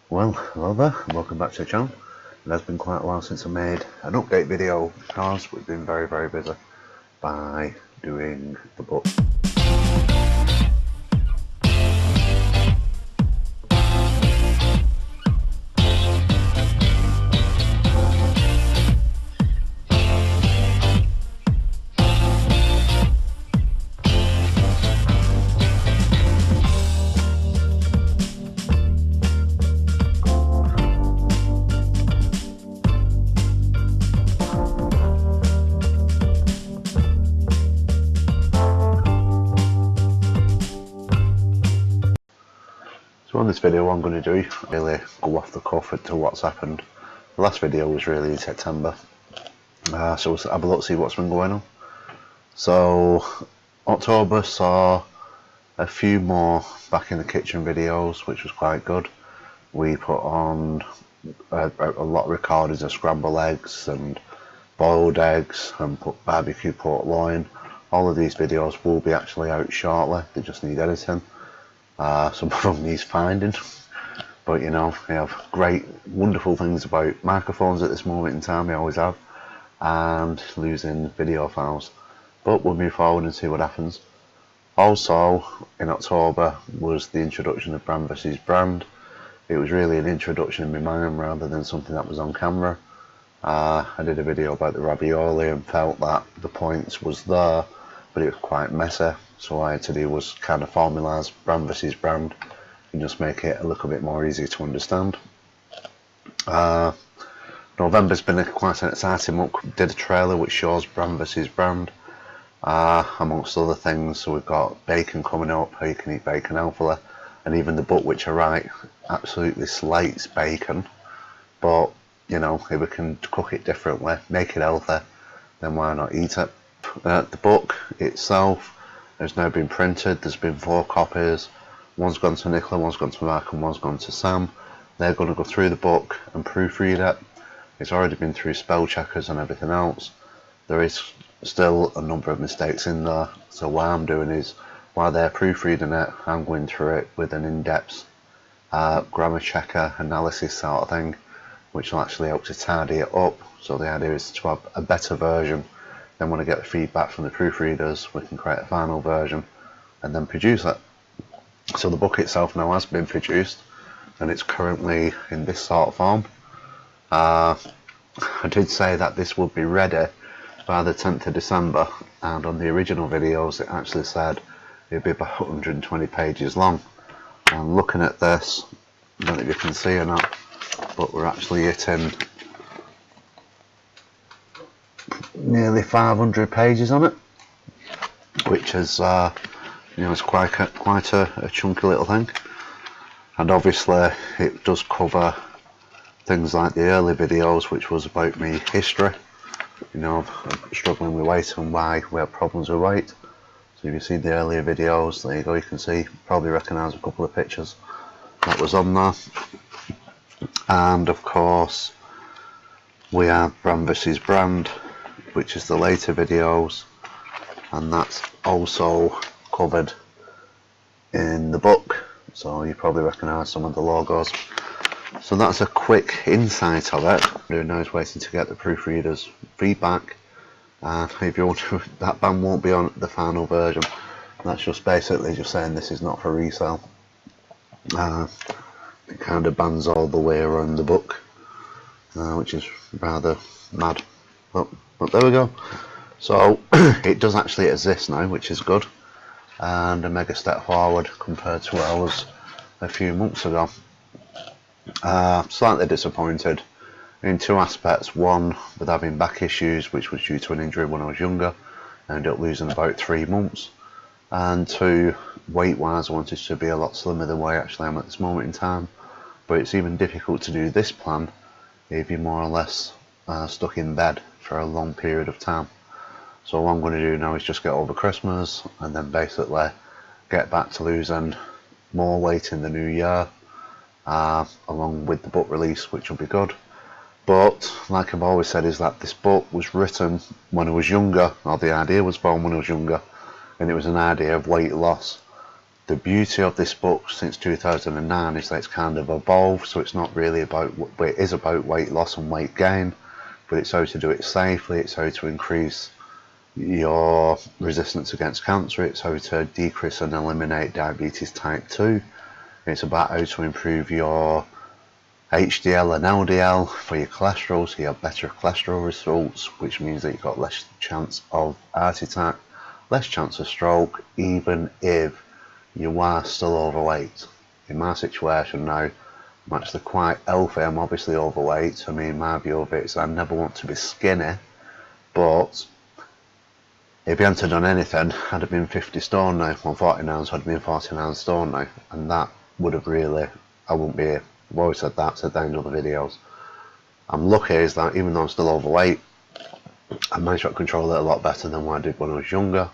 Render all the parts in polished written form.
Well, hello there, and welcome back to the channel. It has been quite a while since I made an update video because we've been very busy by doing the book. So on this video what I'm going to do, really go off the cuff to what's happened. The last video was really in September, so we'll have a look, see what's been going on. So October saw a few more back in the kitchen videos, which was quite good. We put on a lot of recordings of scrambled eggs and boiled eggs and put barbecue pork loin. All of these videos will be actually out shortly, they just need editing. Some of them needs finding, but you know, we have great wonderful things about microphones at this moment in time, we always have, and losing video files, but we'll move forward and see what happens. Also in October was the introduction of brand versus brand. It was really an introduction in my mind rather than something that was on camera. I did a video about the ravioli and felt that the points was there, but it was quite messy, so what I had to do was kind of formalise brand versus brand and just make it a little bit more easy to understand. November's been quite an exciting month. We did a trailer which shows brand versus brand, amongst other things. So we've got bacon coming up, how you can eat bacon healthily, and even the book which I write absolutely slates bacon, but you know, if we can cook it differently, make it healthy, then why not eat it? The book itself has now been printed. There's been 4 copies. One's gone to Nicola, one's gone to Mark, and one's gone to Sam. They're going to go through the book and proofread it. It's already been through spell checkers and everything else. There is still a number of mistakes in there, so what I'm doing is, while they're proofreading it, I'm going through it with an in-depth grammar checker analysis sort of thing, which will actually help to tidy it up. So the idea is to have a better version. Then when I get the feedback from the proofreaders, we can create a final version and then produce it. So the book itself now has been produced and it's currently in this sort of form. I did say that this would be ready by the 10th of December, and on the original videos it actually said it'd be about 120 pages long. And looking at this, I don't know if you can see or not, but we're actually hitting nearly 500 pages on it, which is you know, it's quite a chunky little thing. And obviously it does cover things like the early videos, which was about me history, you know, struggling with weight and why we have problems with weight. So if you see the earlier videos, there you go, you can see, probably recognise a couple of pictures that was on there. And of course we have brand versus brand, which is the later videos, and that's also covered in the book, so you probably recognise some of the logos. So that's a quick insight of it. Now is waiting to get the proofreaders' feedback, and if you want to, that band won't be on the final version. That's just basically just saying this is not for resale. It kind of bans all the way around the book, which is rather mad, but there we go. So it does actually exist now, which is good, and a mega step forward compared to where I was a few months ago. Slightly disappointed in 2 aspects. One, with having back issues, which was due to an injury when I was younger. I ended up losing about 3 months. And 2, weight wise, I wanted to be a lot slimmer than where I actually am at this moment in time. But it's even difficult to do this plan if you're more or less stuck in bed for a long period of time. So what I'm going to do now is just get over Christmas and then basically get back to losing more weight in the new year, along with the book release, which will be good. But like I've always said, is that this book was written when I was younger, or the idea was born when I was younger, and it was an idea of weight loss. The beauty of this book since 2009 is that it's kind of evolved, so it's not really about, it is about weight loss and weight gain, but it's how to do it safely, it's how to increase your resistance against cancer, it's how to decrease and eliminate diabetes type 2, it's about how to improve your HDL and LDL for your cholesterol, so you have better cholesterol results, which means that you've got less chance of heart attack, less chance of stroke, even if you are still overweight. In my situation now, I'm actually quite healthy. I'm obviously overweight. I mean, my view of it is I never want to be skinny, but if you hadn't done anything, I'd have been 50 stone now. Well, 49, so I'd have been 49 stone now, and that would have really, I wouldn't be here. I've always said that at the end of the videos. I'm lucky is that even though I'm still overweight, I managed to control it a lot better than what I did when I was younger.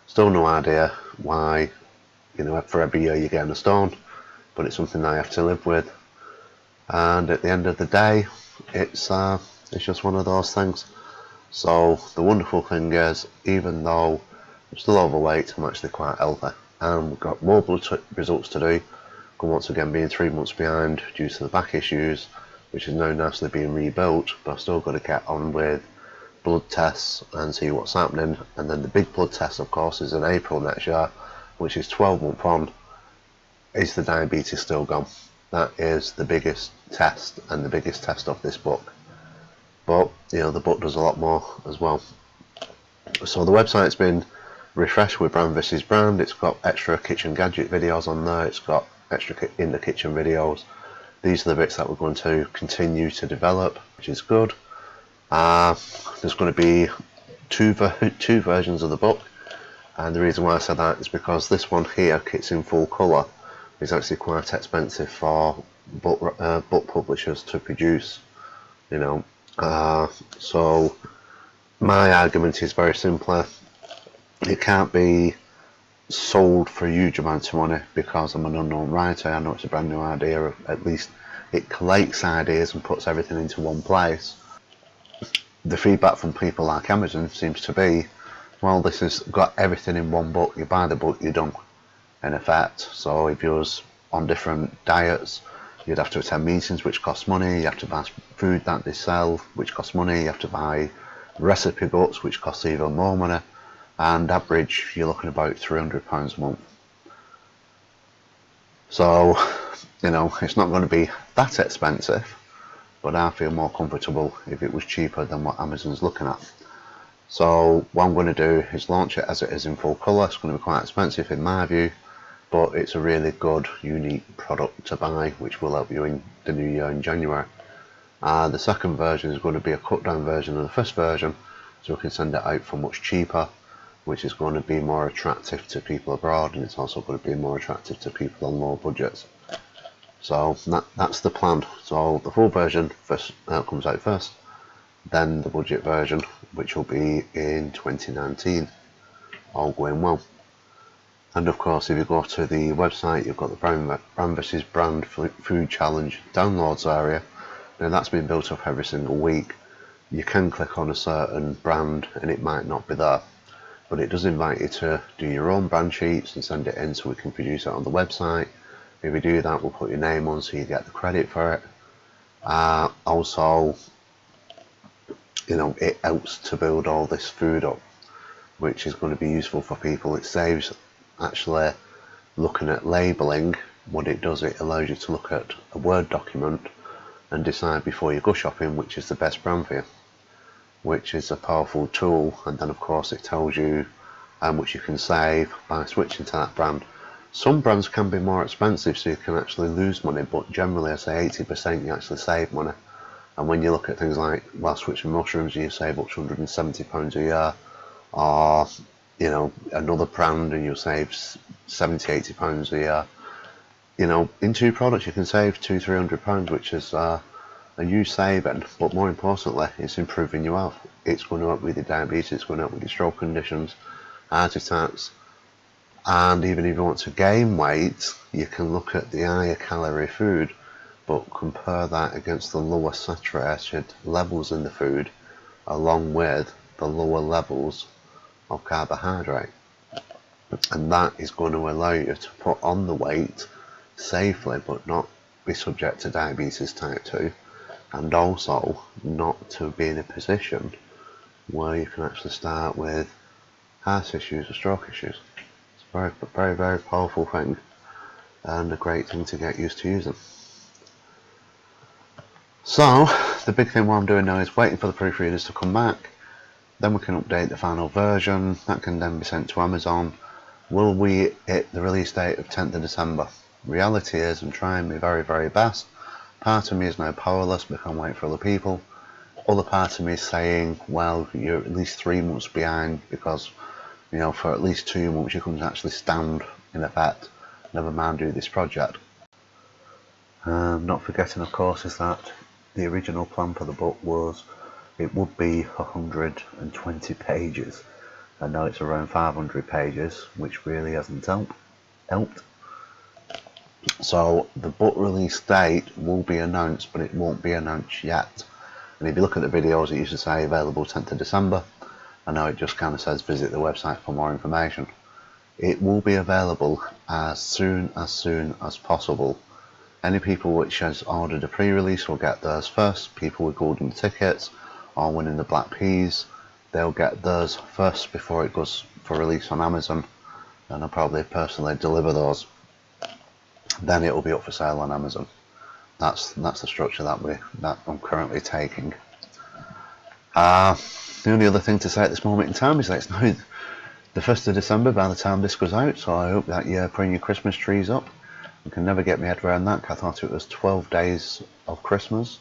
Still no idea why, you know, for every year you gain a stone, but it's something I have to live with. And at the end of the day, it's just one of those things. So the wonderful thing is, even though I'm still overweight, I'm actually quite healthy, and we've got more blood results to do. Once again, being 3 months behind due to the back issues, which is now nicely being rebuilt, but I've still got to get on with blood tests and see what's happening. And then the big blood test, of course, is in April next year, which is 12 months on. Is the diabetes still gone? That is the biggest test and the biggest test of this book. But you know, the book does a lot more as well. So the website's been refreshed with brand versus brand. It's got extra kitchen gadget videos on there. It's got extra in the kitchen videos. These are the bits that we're going to continue to develop, which is good. There's going to be two versions of the book, and the reason why I said that is because this one here, Kits in Full Colour, is actually quite expensive for book publishers to produce, you know. So my argument is very simple. It can't be sold for a huge amount of money because I'm an unknown writer. I know it's a brand new idea, at least it collates ideas and puts everything into one place. The feedback from people like Amazon seems to be, well, this has got everything in one book. You buy the book, you're done, in effect. So if you was on different diets, you'd have to attend meetings, which costs money. You have to buy food that they sell, which costs money. You have to buy recipe books, which costs even more money. And average, you're looking about £300 a month. So, you know, it's not going to be that expensive, but I feel more comfortable if it was cheaper than what Amazon's looking at. So what I'm going to do is launch it as it is in full colour. It's going to be quite expensive in my view, but it's a really good, unique product to buy, which will help you in the new year in January. The second version is going to be a cut down version of the first version, so we can send it out for much cheaper, which is going to be more attractive to people abroad, and it's also going to be more attractive to people on low budgets. So that's the plan. So the full version first comes out first, then the budget version, which will be in 2019, all going well. And of course, if you go to the website, you've got the brand versus brand food challenge downloads area. Now that's been built up every single week. You can click on a certain brand and it might not be there, but it does invite you to do your own brand sheets and send it in so we can produce it on the website. If we do that, we'll put your name on so you get the credit for it. Also, you know, it helps to build all this food up, which is going to be useful for people. It saves actually looking at labelling. What it does, it allows you to look at a Word document and decide before you go shopping which is the best brand for you, which is a powerful tool. And then of course it tells you how much you can save by switching to that brand. Some brands can be more expensive, so you can actually lose money, but generally I say 80% you actually save money. And when you look at things like, well, switching mushrooms, you save up to £170 a year, or you know, another brand and you'll save £70–80 a year. You know, in two products you can save £200–300, which is a huge saving. But more importantly, it's improving your health. It's going to help with your diabetes, it's going to help with your stroke conditions, heart attacks. And even if you want to gain weight, you can look at the higher calorie food, but compare that against the lower saturated levels in the food, along with the lower levels of carbohydrate. and that is going to allow you to put on the weight safely but not be subject to diabetes type 2, and also not to be in a position where you can actually start with heart issues or stroke issues. It's a very, very, very powerful thing and a great thing to get used to using. So the big thing what I'm doing now is waiting for the proofreaders to come back, then we can update the final version, that can then be sent to Amazon. Will we hit the release date of 10th of December? Reality is I'm trying my very, very best. Part of me is now powerless because I'm waiting for other people. Other part of me is saying, well, you're at least 3 months behind because, you know, for at least 2 months you couldn't actually stand in effect, never mind do this project. Not forgetting, of course, is that the original plan for the book was it would be 120 pages, and now it's around 500 pages, which really hasn't helped. So the book release date will be announced, but it won't be announced yet. And if you look at the videos, it used to say available 10th of December, and now it just kind of says visit the website for more information. It will be available as soon as possible. Any people which has ordered a pre-release will get theirs first. People with golden tickets or winning the black peas, they'll get theirs first before it goes for release on Amazon, and I'll probably personally deliver those. Then it will be up for sale on Amazon. That's the structure that I'm currently taking. The only other thing to say at this moment in time is that it's now the 1st of December by the time this goes out, so I hope that you're putting your Christmas trees up. I can never get my head around that. I thought it was 12 days of Christmas,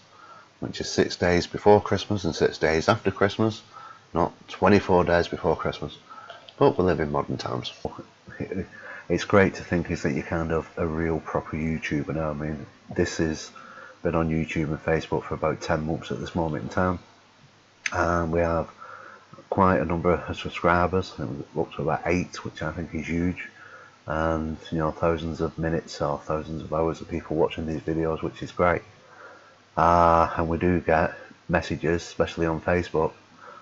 which is 6 days before Christmas and 6 days after Christmas, not 24 days before Christmas. But we live in modern times. It's great to think is that you're kind of a real proper YouTuber now. I mean, this has been on YouTube and Facebook for about 10 months at this moment in time, and we have quite a number of subscribers. We're up to about 8, which I think is huge. And you know, thousands of minutes or thousands of hours of people watching these videos, which is great. And we do get messages, especially on Facebook,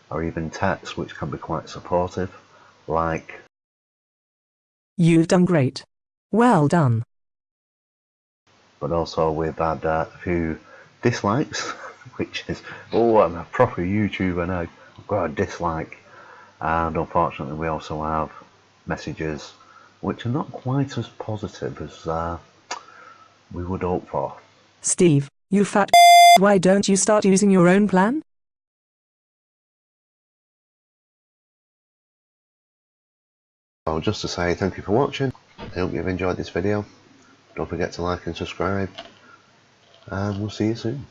or even texts, which can be quite supportive, like, "You've done great. Well done." But also we've had a few dislikes, which is, oh, I'm a proper YouTuber now, I've got a dislike. And unfortunately we also have messages which are not quite as positive as we would hope for. "Steve, you fat why don't you start using your own plan?" So just to say thank you for watching, I hope you've enjoyed this video. Don't forget to like and subscribe, and we'll see you soon.